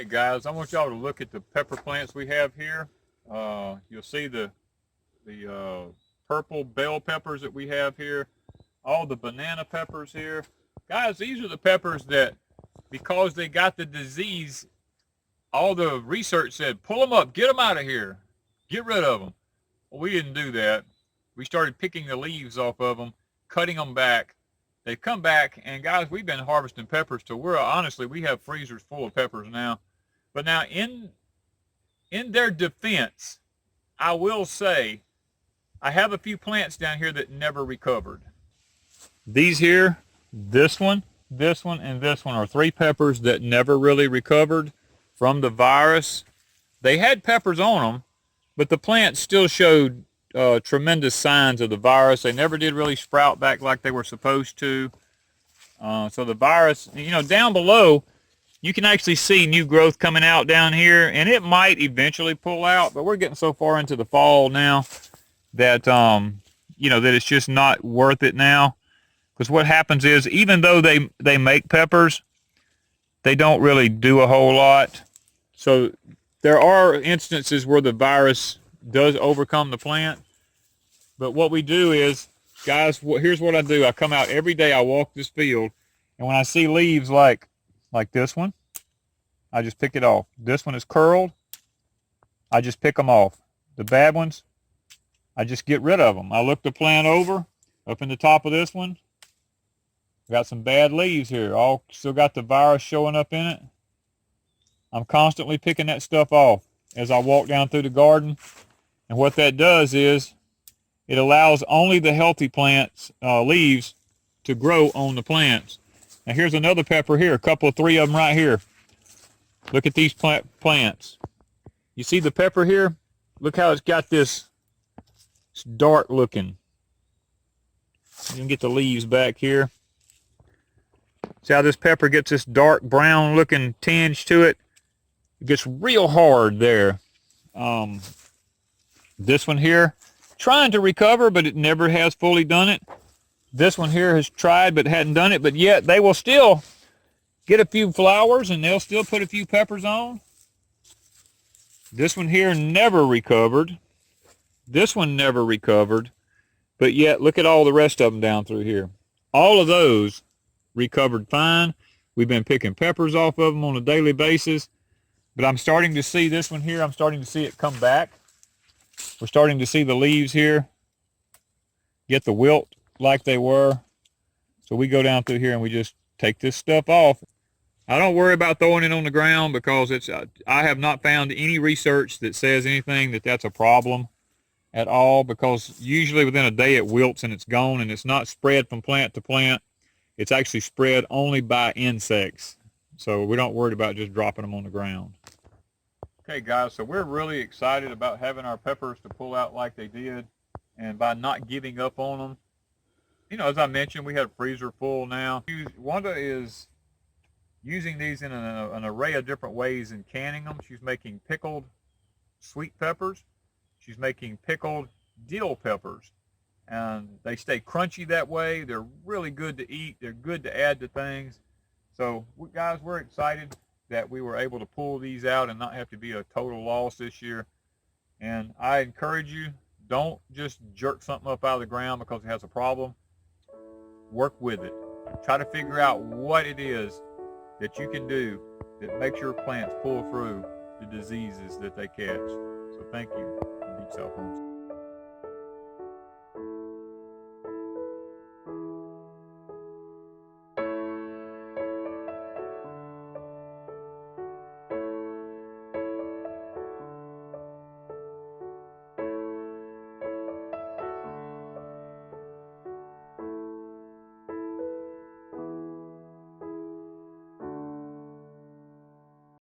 Hey guys, I want y'all to look at the pepper plants we have here. You'll see the purple bell peppers that we have here. All the banana peppers here. Guys, these are the peppers that, because they got the disease, all the research said, pull them up, get them out of here, get rid of them. Well, we didn't do that. We started picking the leaves off of them, cutting them back. They've come back, and guys, we've been harvesting peppers till we have freezers full of peppers now. But now, in their defense, I will say, I have a few plants down here that never recovered. These here, this one, and this one are 3 peppers that never really recovered from the virus. They had peppers on them, but the plants still showed tremendous signs of the virus. They never did really sprout back like they were supposed to. So the virus, down below, you can actually see new growth coming out down here, and it might eventually pull out, but we're getting so far into the fall now that, that it's just not worth it now. Because what happens is, even though they make peppers, they don't really do a whole lot. So there are instances where the virus does overcome the plant. But what we do is, guys, here's what I do. I come out every day, I walk this field, and when I see leaves like this one, I just pick it off. This one is curled, I just pick them off. The bad ones, I just get rid of them. I look the plant over, up in the top of this one, got some bad leaves here, all still got the virus showing up in it. I'm constantly picking that stuff off as I walk down through the garden. And what that does is, it allows only the healthy plants, leaves, to grow on the plants. Now here's another pepper here, 3 of them right here. Look at these plants. You see the pepper here? Look how it's got this dark looking. You can get the leaves back here. See how this pepper gets this dark brown looking tinge to it? It gets real hard there. This one here, trying to recover, but it never has fully done it. This one here has tried but hadn't done it, but yet they will still get a few flowers and they'll still put a few peppers on. This one here never recovered. This one never recovered, but yet look at all the rest of them down through here. All of those recovered fine. We've been picking peppers off of them on a daily basis, but I'm starting to see this one here, I'm starting to see it come back. We're starting to see the leaves here get the wilt like they were. So we go down through here and we just take this stuff off. I don't worry about throwing it on the ground because I have not found any research that says anything that's a problem at all, because usually within a day it wilts and it's gone, and it's not spread from plant to plant. It's actually spread only by insects. So we don't worry about just dropping them on the ground. Okay guys, so we're really excited about having our peppers to pull out like they did, and by not giving up on them. As I mentioned, we have a freezer full now. Wanda is using these in an array of different ways in canning them. She's making pickled sweet peppers. She's making pickled dill peppers. And they stay crunchy that way. They're really good to eat. They're good to add to things. So guys, we're excited that we were able to pull these out and not have to be a total loss this year. And I encourage you, don't just jerk something up out of the ground because it has a problem. Work with it. Try to figure out what it is that you can do that makes your plants pull through the diseases that they catch. So thank you, Deep South Homestead.